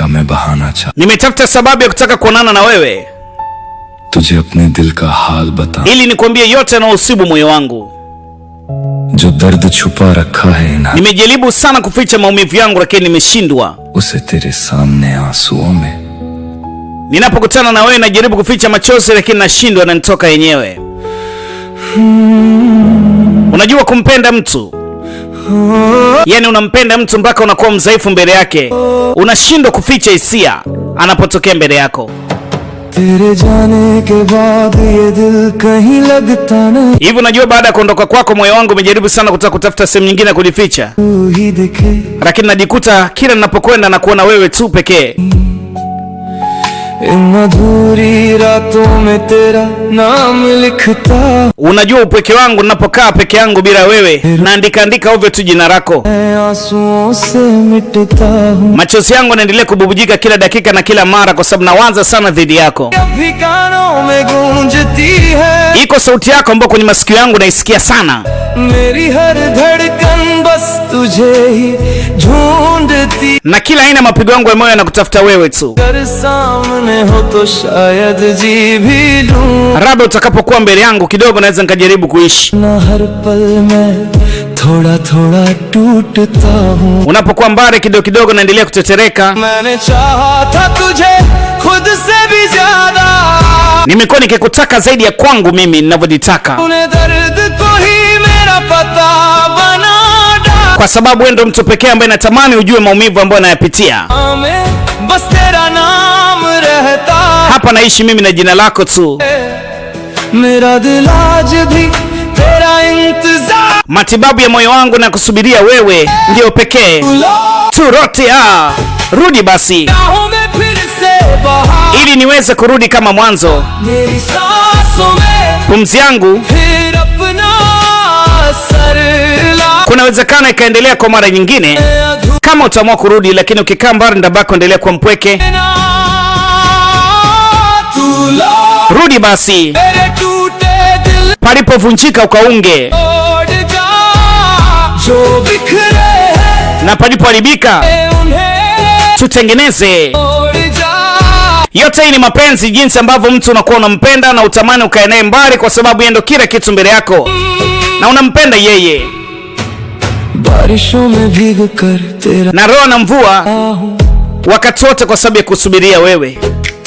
का मैं बहाना चाहता, nimetafuta sababu ya kutaka kuonana na wewe तुझे अपने दिल का हाल बता, ili nikwambie yote yanayohusibu moyo wangu. जो दर्द छुपा रखा है ना, Nimejaribu sana kuficha maumivu yangu lakini nimeshindwa. उसे तेरे सामने आंसुओं में, Ninapokutana na wewe najaribu kuficha machozi lakini nashindwa, na nitoka yenyewe. Unajua kumpenda mtu, yani unampenda mtu mpaka unakuwa mdhaifu mbele yake, unashindwa kuficha hisia anapotokea mbele yako. तेरे जाने के बाद ये दिल कहीं लगता नहीं, Hivi unajua baada ya kuondoka kwako moyo wangu umejaribu sana kutafuta sehemu nyingine ya kujificha, तू ही दिखे, lakini najikuta kila ninapokwenda na kuona wewe tu pekee. इन अधूरी रातों में तेरा नाम लिखता, Unajua upweke wangu ninapokaa peke yangu bila wewe, naandika ovyo tu jina lako. आंसुओं से मिटता हूँ, Machozi yangu yanaendelea kububujika kila dakika na kila mara kwa sababu nawaza sana dhidi yako. अभी कानों में गूंजती है, Iko sauti yako ambayo kwenye masikio yangu naisikia sana. मेरी हर धड़कन बस तुझे ही ढूंढती, Na kila aina mapigo yangu ya moyo yanakutafuta wewe tu. अगर सामने हो तो शायद जी भी लूं, Labda utakapokuwa mbele yangu kidogo naweza nikajaribu kuishi. ना हर पल में थोड़ा थोड़ा टूटता हूँ, Unapokuwa mbali kidogo naendelea kutetereka. मैंने चाहा था तुझे खुद से भी ज्यादा, Nimekuwa nikikutaka zaidi ya kwangu mimi ninavyojitaka, तूने दर्द को ही मेरा पता बना डाला, kwa sababu wewe ndo mtu pekee ambaye natamani ujue maumivu ambayo nayapitia. मैं बस तेरा नाम रहता, Hapa naishi mimi na jina lako tu. मेरा दिल आज भी तेरा इंतजार, Matibabu ya moyo wangu na kusubiria wewe ndio pekee. Turotea, rudi basi राहों में फिर से बहा, ili niweze kurudi kama mwanzo. मेरी सांसों में Pumzi yangu फिर अपना सर ला, kuna uwezekano ikaendelea kwa mara nyingine kama utaamua kurudi, lakini ukikaa mbali ndabako endelea kuwa mpweke. तू ला Rudi basi, मेरे टूटे दिल palipovunjika ukaunge, तोड़ जा, जो बिखरे हैं na palipoharibika उन्हें tutengeneze. तोड़ जा, Yote hii ni mapenzi, jinsi ambavyo mtu unakuwa unampenda na utamani ukae naye mbali, kwa sababu yeye ndo kila kitu mbele yako na unampenda yeye. बारिशों में भीग कर तेरा Na roho na mvua हूँ, wakati wote kwa sababu ya kusubiria wewe.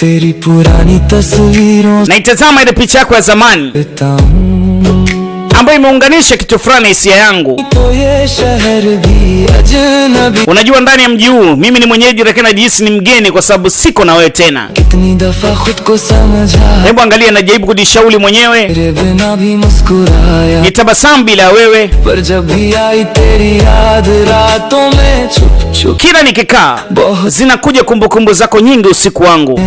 तेरी पुरानी तस्वीरों से Naitazama ile picha yako ya zamani लेता हूँ, ambayo imeunganisha kitu fulani hisia yangu. तो ये शहर भी अजनबी, Unajua ndani ya mji huu mimi ni mwenyeji, lakini najihisi ni mgeni kwa sababu siko na wewe tena. कितनी दफा खुद को समझा, Hebu angalia, najaribu kujishauri mwenyewe तेरे बिना भी मुस्कुराया, nitabasamu bila wewe. पर जब भी आई तेरी याद रातों में छुप छुप Kila nikikaa बहुत zinakuja kumbukumbu zako nyingi usiku wangu.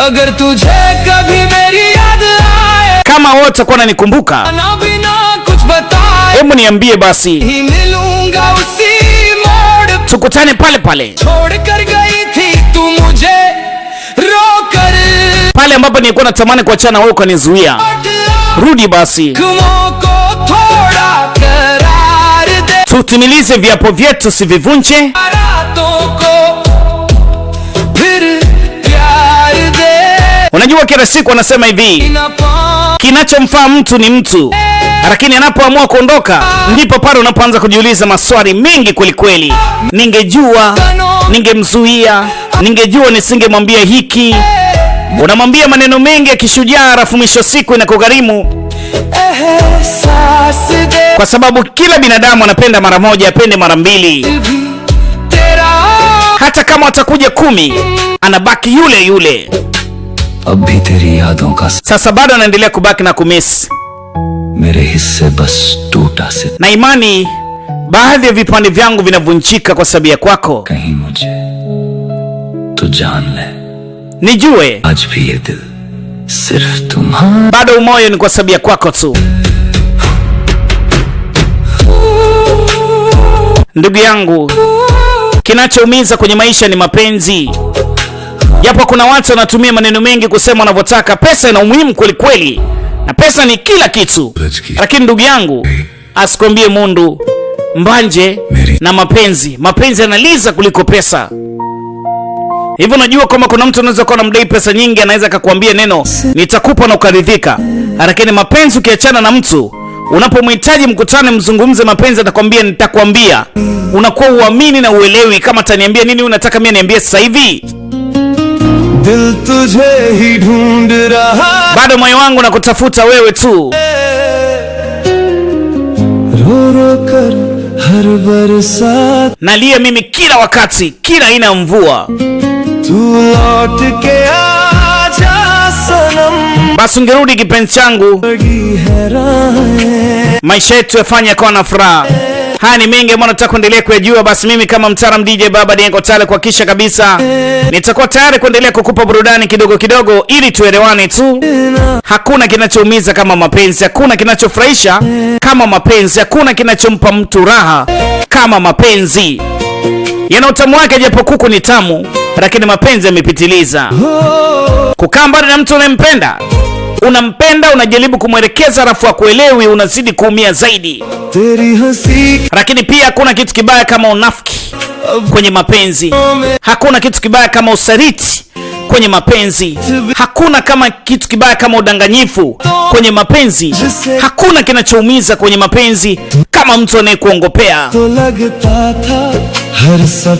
अगर तुझे कभी मेरी याद आए, Kama wote utakuwa unanikumbuka, ना बिना कुछ बताए hebu niambie basi, ही मिलूंगा उसी मोड़, tukutane pale pale छोड़ कर गई थी तू मुझे रोकर, pale ambapo nilikuwa natamani kuachana wewe ukanizuia. Rudi basi, आँखों को थोड़ा करार दे, tutimilize viapo vyetu, sivivunje. रातों को फिर प्यार दे, Unajua kila siku anasema hivi, ना पा kinachomfaa mtu ni mtu, lakini anapoamua kuondoka ndipo pale unapoanza kujiuliza maswali mengi kweli kweli. Ningejua ningemzuia, ningejua nisingemwambia hiki. Unamwambia maneno mengi ya kishujaa, alafu mwisho siku inakugharimu, एहसास दे, kwa sababu kila binadamu anapenda mara moja, apende mara mbili. भी तेरा Hata kama watakuja 10 anabaki yule yule. अब भी तेरी यादों का Sasa bado anaendelea kubaki na kumisi, मेरे हिस्से बस टूटा से, na imani baadhi ya vipande vyangu vinavunjika kwa sababu ya kwako. कहीं मुझे तो जान ले, Nijue आज भी ये दिल सिर्फ तुम्हारा, bado umoyo ni kwa sababu ya kwako tu. Ndugu yangu, kinachoumiza kwenye maisha ni mapenzi. Japo kuna watu wanatumia maneno mengi kusema wanavyotaka. Pesa ina umuhimu kweli kweli, na pesa ni kila kitu, lakini ndugu yangu, asikwambie mundu, mbanje na mapenzi. Mapenzi yanaliza kuliko pesa. Hivyo unajua kama kuna mtu anaweza kuwa anamdai pesa nyingi, anaweza akakwambia neno nitakupa na ukaridhika. Lakini mapenzi ukiachana na mtu, unapomhitaji mkutane mzungumze mapenzi, atakwambia nitakwambia. Unakuwa uamini na uelewi kama ataniambia nini unataka mimi niambie sasa hivi. दिल तुझे ही ढूंढ रहा, bado moyo wangu nakutafuta wewe tu. रो रो कर हर बरसात, Nalia mimi kila wakati, kila aina mvua. तू लौट के आजा सनम, Basi ungerudi kipenzi changu, बड़ी हैरान है। maisha yetu yafanye kwa na furaha. Haya ni mengi ambayo nataka kuendelea kuyajua. Basi mimi kama mtaalamu DJ Baba Diego Tale kuhakikisha kabisa nitakuwa tayari kuendelea kukupa burudani kidogo kidogo ili tuelewane tu. Hakuna kinachoumiza kama mapenzi, hakuna kinachofurahisha kama mapenzi, hakuna kinachompa mtu raha kama mapenzi. Yana utamu wake japo kuku ni tamu, lakini mapenzi yamepitiliza. Kukaa mbali na mtu unayempenda, unampenda, unajaribu kumwelekeza alafu akuelewi, unazidi kuumia zaidi. तेरी हंसी Lakini pia hakuna kitu kibaya kama unafiki kwenye mapenzi. Hakuna kitu kibaya kama usaliti kwenye mapenzi. Hakuna kama kitu kibaya kama udanganyifu kwenye mapenzi. Hakuna kinachoumiza kwenye mapenzi kama mtu anayekuongopea. तो लगता था हर सब